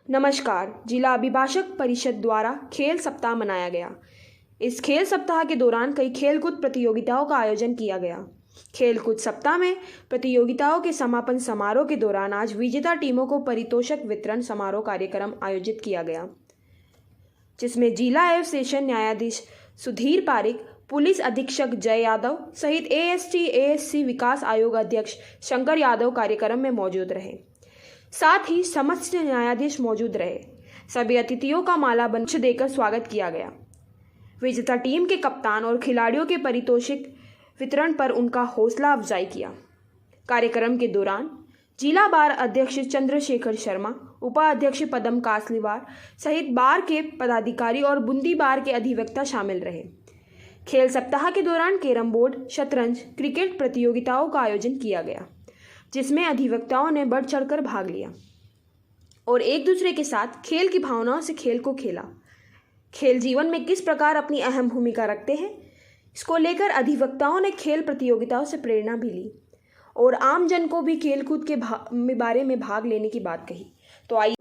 नमस्कार। जिला अभिभाषक परिषद द्वारा खेल सप्ताह मनाया गया। इस खेल सप्ताह के दौरान कई खेलकूद प्रतियोगिताओं का आयोजन किया गया। खेलकूद सप्ताह में प्रतियोगिताओं के समापन समारोह के दौरान आज विजेता टीमों को पारितोषिक वितरण समारोह कार्यक्रम आयोजित किया गया, जिसमें जिला एवं सेशन न्यायाधीश सुधीर पारिक, पुलिस अधीक्षक जय यादव सहित AST-ASC विकास आयोग अध्यक्ष शंकर यादव कार्यक्रम में मौजूद रहे। साथ ही समस्त न्यायाधीश मौजूद रहे। सभी अतिथियों का मालाबंच देकर स्वागत किया गया। विजेता टीम के कप्तान और खिलाड़ियों के पारितोषिक वितरण पर उनका हौसला अफजाई किया। कार्यक्रम के दौरान जिला बार अध्यक्ष चंद्रशेखर शर्मा, उपाध्यक्ष पदम कासलीवार सहित बार के पदाधिकारी और बूंदी बार के अधिवक्ता शामिल रहे। खेल सप्ताह के दौरान कैरम बोर्ड, शतरंज, क्रिकेट प्रतियोगिताओं का आयोजन किया गया, जिसमें अधिवक्ताओं ने बढ़ चढ़कर भाग लिया और एक दूसरे के साथ खेल की भावनाओं से खेल को खेला। खेल जीवन में किस प्रकार अपनी अहम भूमिका रखते हैं, इसको लेकर अधिवक्ताओं ने खेल प्रतियोगिताओं से प्रेरणा भी ली और आम जन को भी खेलकूद के बारे में भाग लेने की बात कही। तो आइए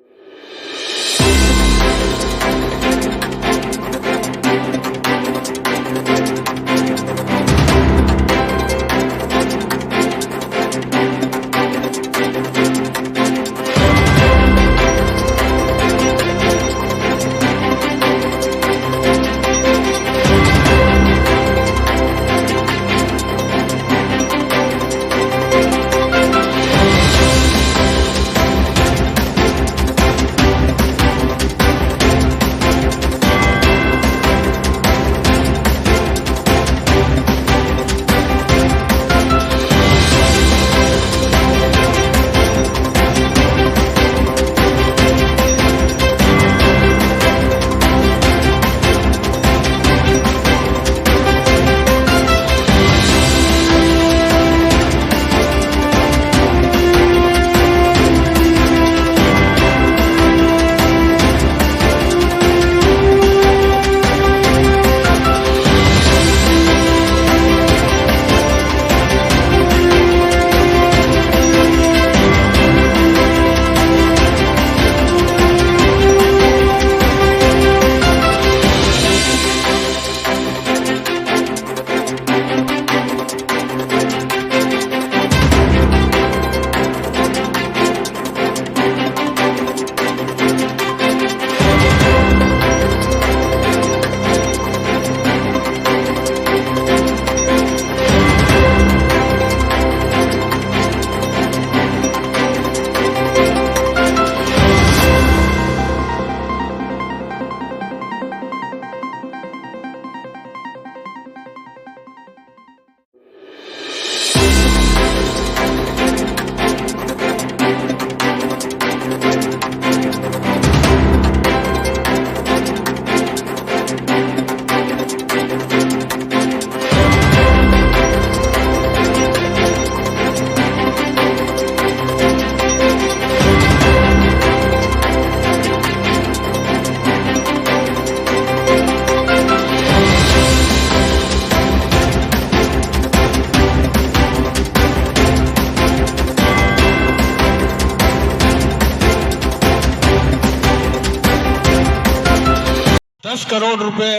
करोड़ रुपए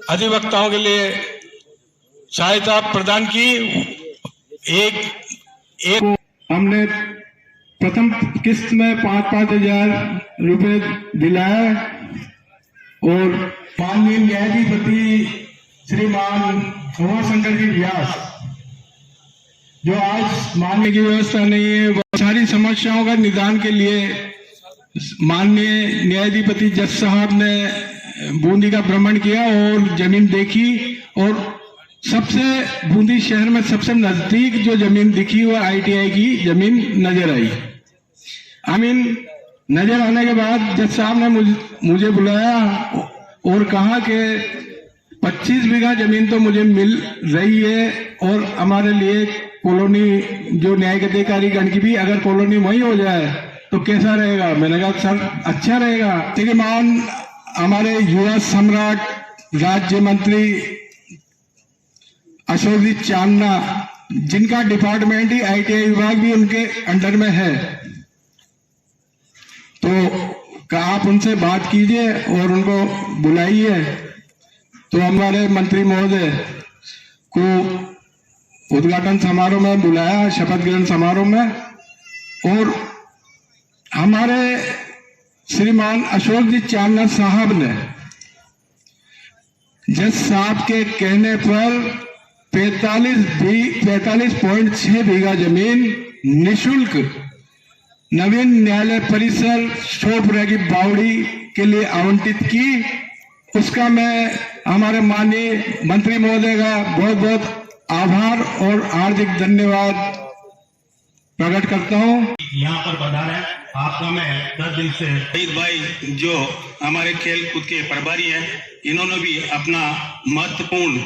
अधिवक्ताओं के लिए सहायता प्रदान की। एक हमने प्रथम किस्त में 5,000 रुपए दिलाया और माननीय न्यायाधिपति श्रीमान उमा शंकर जी व्यास, जो आज मानने की व्यवस्था नहीं है, वह सारी समस्याओं का निदान के लिए माननीय न्यायाधिपति जज साहब ने बूंदी का भ्रमण किया और जमीन देखी और सबसे बूंदी शहर में सबसे नजदीक जो जमीन दिखी वो ITI की जमीन नजर आई। नजर आने के बाद जज साहब ने मुझे बुलाया और कहा कि 25 बीघा जमीन तो मुझे मिल रही है और हमारे लिए कॉलोनी जो न्यायिक अधिकारी गण की भी अगर कॉलोनी वही हो जाए तो कैसा रहेगा। मैंने कहा सर अच्छा रहेगा। श्रीमान हमारे युवा सम्राट राज्य मंत्री अशोक जी चांदना, जिनका डिपार्टमेंट ही ITI विभाग भी उनके अंडर में है, तो आप उनसे बात कीजिए और उनको बुलाइए। तो हमारे मंत्री महोदय को उद्घाटन समारोह में बुलाया, शपथ ग्रहण समारोह में, और हमारे श्रीमान अशोक जी चांदना साहब ने जज साहब के कहने पर 45.6 बीघा जमीन निशुल्क नवीन न्यायालय परिसर शोपरा की बावड़ी के लिए आवंटित की। उसका मैं हमारे माननीय मंत्री महोदय का बहुत बहुत आभार और हार्दिक धन्यवाद प्रकट करता हूं। यहाँ पर पधारे आपका मैं 10 दिन से शहीद भाई जो हमारे खेल कूद के प्रभारी हैं, इन्होंने भी अपना महत्वपूर्ण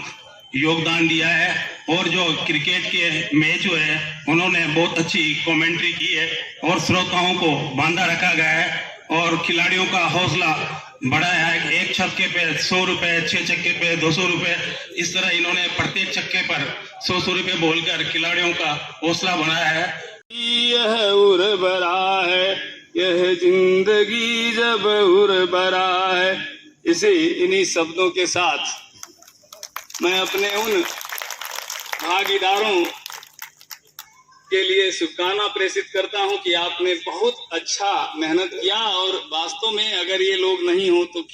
योगदान दिया है, और जो क्रिकेट के मैच हुए हैं उन्होंने बहुत अच्छी कमेंट्री की है, और श्रोताओं को बांधा रखा गया है और खिलाड़ियों का हौसला बढ़ाया है। एक छक्के पे 100 रुपए, 6 छक्के पे 200 रुपए, इस तरह इन्होंने प्रत्येक छक्के पर 100 रुपए बोलकर खिलाड़ियों का हौसला बढ़ाया है। यह उर्वरा है, यह जिंदगी जब उर्वरा है। इन्हीं शब्दों के साथ मैं अपने उन भागीदारों के लिए शुभकामना प्रेषित करता हूं कि आपने बहुत अच्छा मेहनत किया, और वास्तव में अगर ये लोग नहीं हो तो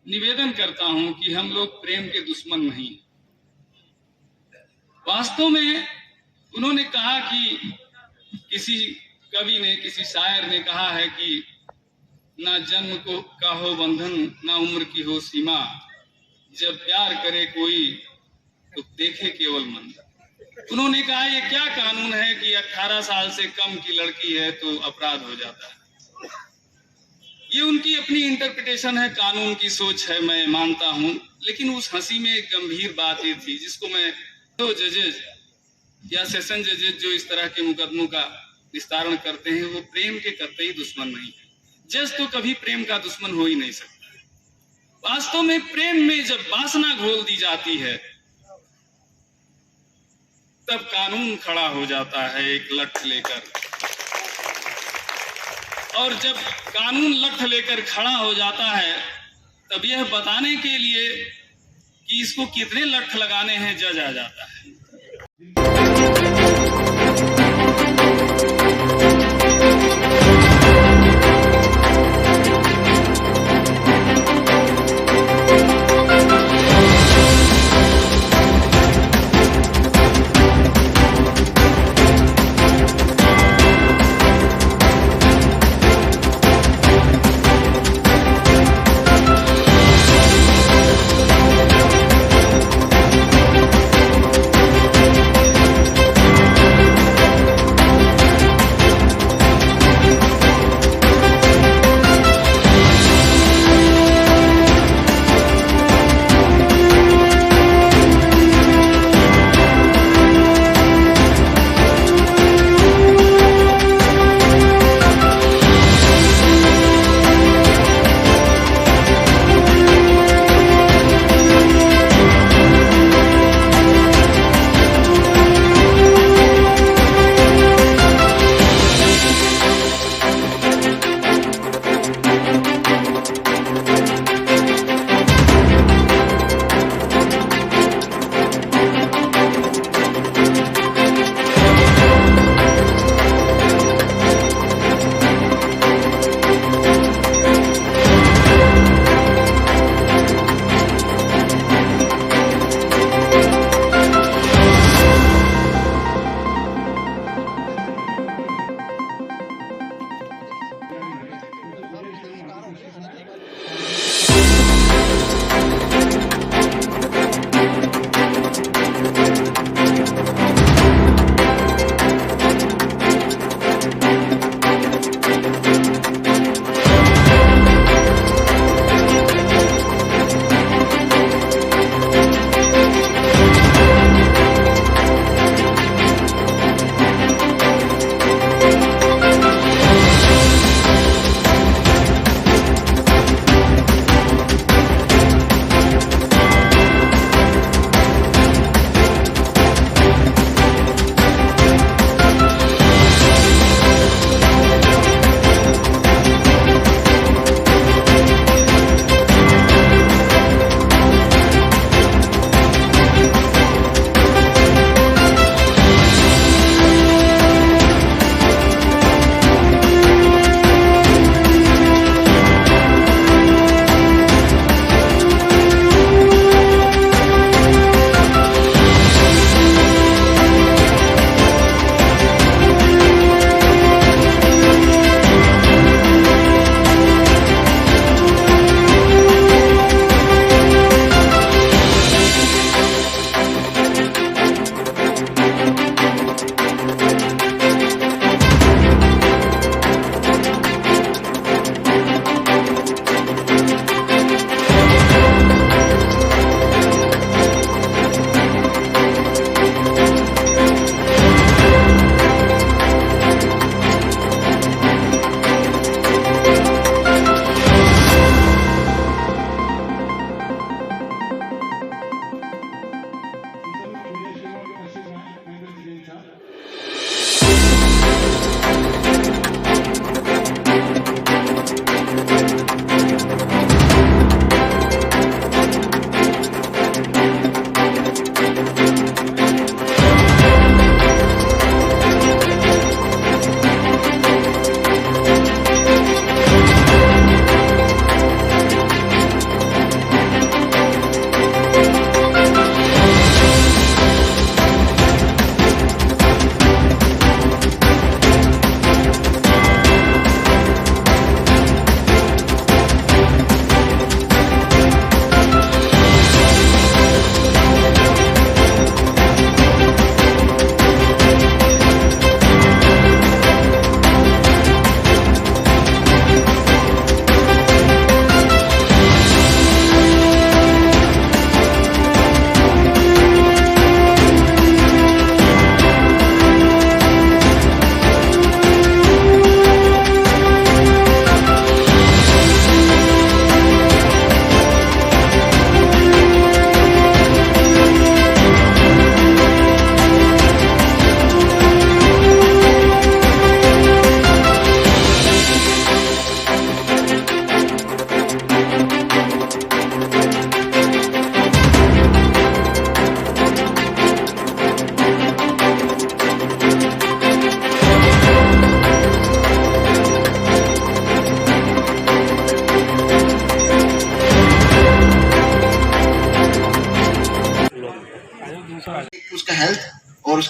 निवेदन करता हूं कि हम लोग प्रेम के दुश्मन नहीं। वास्तव में उन्होंने कहा कि किसी कवि ने, किसी शायर ने कहा है कि ना जन्म का हो बंधन, ना उम्र की हो सीमा, जब प्यार करे कोई तो देखे केवल मंजर। उन्होंने कहा ये क्या कानून है कि 18 साल से कम की लड़की है तो अपराध हो जाता है। ये उनकी अपनी इंटरप्रिटेशन है, कानून की सोच है, मैं मानता हूं, लेकिन उस हंसी में एक गंभीर बात ये थी जिसको मैं तो जजेज या सेशन जजेज जो इस तरह के मुकदमों का विस्तारण करते हैं वो प्रेम के कतई दुश्मन नहीं है। जज तो कभी प्रेम का दुश्मन हो ही नहीं सकता। वास्तव में प्रेम में जब वासना घोल दी जाती है तब कानून खड़ा हो जाता है एक लठ लेकर, और जब कानून लठ लेकर खड़ा हो जाता है तब यह बताने के लिए कि इसको कितने लठ लगाने हैं जज आ जाता है।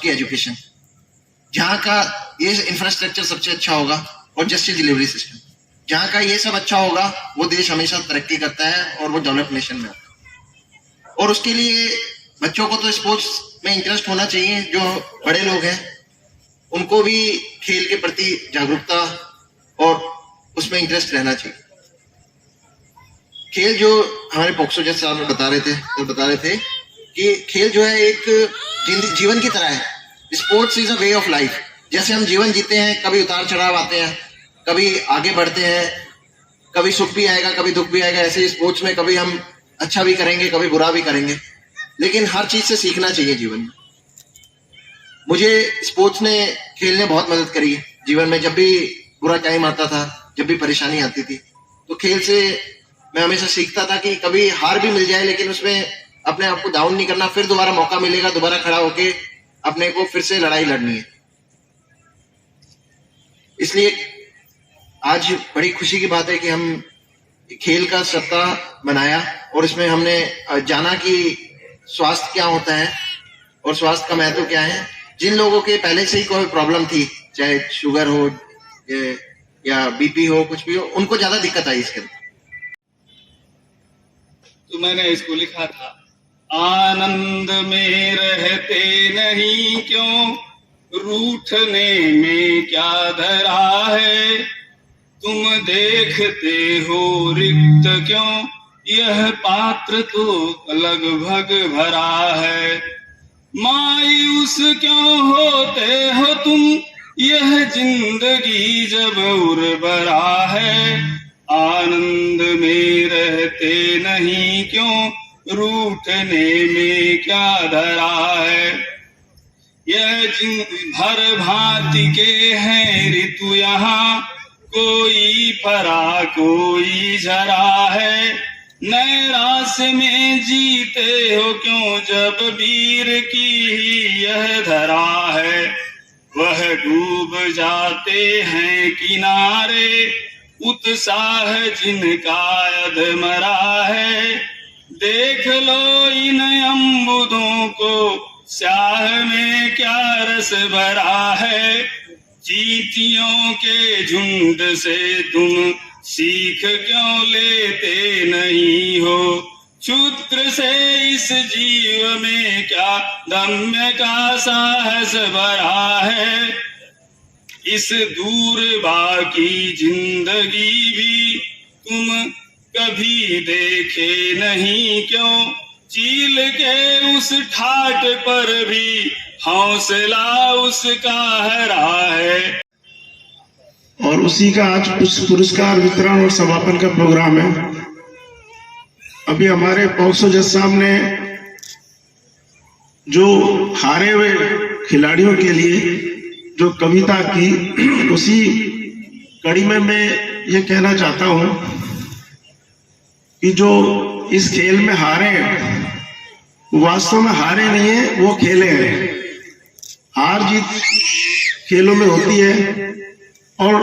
उसकी एजुकेशन, जहाँ का ये इंफ्रास्ट्रक्चर सबसे अच्छा होगा और जस्टिस डिलीवरी सिस्टम, जहाँ का ये सब अच्छा होगा वो देश हमेशा तरक्की करता है और वो डेवलप नेशन में होता है। और उसके लिए बच्चों को तो स्पोर्ट्स में इंटरेस्ट होना चाहिए। जो बड़े लोग हैं उनको भी खेल के प्रति जागरूकता और उसमें इंटरेस्ट रहना चाहिए। खेल जो हमारे पोक्सो जज साहब बता रहे थे कि खेल जो है एक जीवन की तरह है। Sports is a way of life. जैसे हम जीवन जीते हैं, कभी उतार चढ़ाव आते हैं, कभी आगे बढ़ते हैं, कभी सुख भी आएगा, कभी दुख भी आएगा। ऐसे स्पोर्ट्स में कभी हम अच्छा भी करेंगे, कभी बुरा भी करेंगे, लेकिन हर चीज से सीखना चाहिए जीवन में। मुझे स्पोर्ट्स ने, खेल ने बहुत मदद करी जीवन में। जब भी बुरा टाइम आता था, जब भी परेशानी आती थी, तो खेल से मैं हमेशा सीखता था कि कभी हार भी मिल जाए लेकिन उसमें अपने आप को डाउन नहीं करना, फिर दोबारा मौका मिलेगा, दोबारा खड़ा होके अपने को फिर से लड़ाई लड़नी है। इसलिए आज बड़ी खुशी की बात है कि हम खेल का सप्ताह मनाया और इसमें हमने जाना कि स्वास्थ्य क्या होता है और स्वास्थ्य का महत्व क्या है। जिन लोगों के पहले से ही कोई प्रॉब्लम थी, चाहे शुगर हो या बीपी हो, कुछ भी हो, उनको ज्यादा दिक्कत आई इसके अंदर। तो मैंने इसको लिखा था, आनंद में रहते नहीं क्यों, रूठने में क्या धरा है, तुम देखते हो रिक्त क्यों, यह पात्र तो लगभग भरा है। मायूस क्यों होते हो तुम, यह जिंदगी जब उर्वरा है, आनंद में रहते नहीं क्यों, रूठने में क्या धरा है। यह भर भांति के हैं ऋतु यहाँ, कोई फरा कोई झरा है, नैराश में जीते हो क्यों, जब वीर की ही यह धरा है। वह डूब जाते हैं किनारे, उत्साह जिनका अधमरा है, देख लो इन अम्बुदों को, स्याह में क्या रस भरा है। चींटियों के झुंड से तुम सीख क्यों लेते नहीं हो, क्षुद्र से इस जीव में क्या दम्य का साहस भरा है। इस दूर बाकी जिंदगी भी तुम कभी देखे नहीं क्यों, चील के उस ठाट पर भी हौसला उसका हरा है। और उसी का आज पुरस्कार वितरण और समापन का प्रोग्राम है। अभी हमारे पोक्सो जज साहब ने जो हारे हुए खिलाड़ियों के लिए जो कविता की, उसी कड़ी में मैं ये कहना चाहता हूं कि जो इस खेल में हारे वास्तव में हारे नहीं है, वो खेले हैं। हार जीत खेलों में होती है और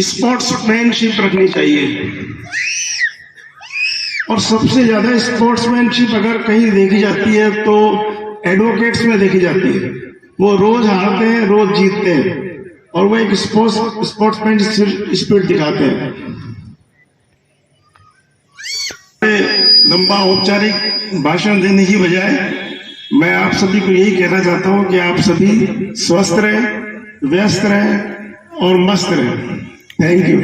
स्पोर्ट्समैनशिप रखनी चाहिए। और सबसे ज्यादा स्पोर्ट्समैनशिप अगर कहीं देखी जाती है तो एडवोकेट्स में देखी जाती है। वो रोज हारते हैं, रोज जीतते हैं और वो एक स्पोर्ट्समैन स्पिरिट दिखाते हैं। लंबा औपचारिक भाषण देने की बजाय मैं आप सभी को यही कहना चाहता हूं कि आप सभी स्वस्थ रहें, व्यस्त रहें और मस्त रहें। Thank you.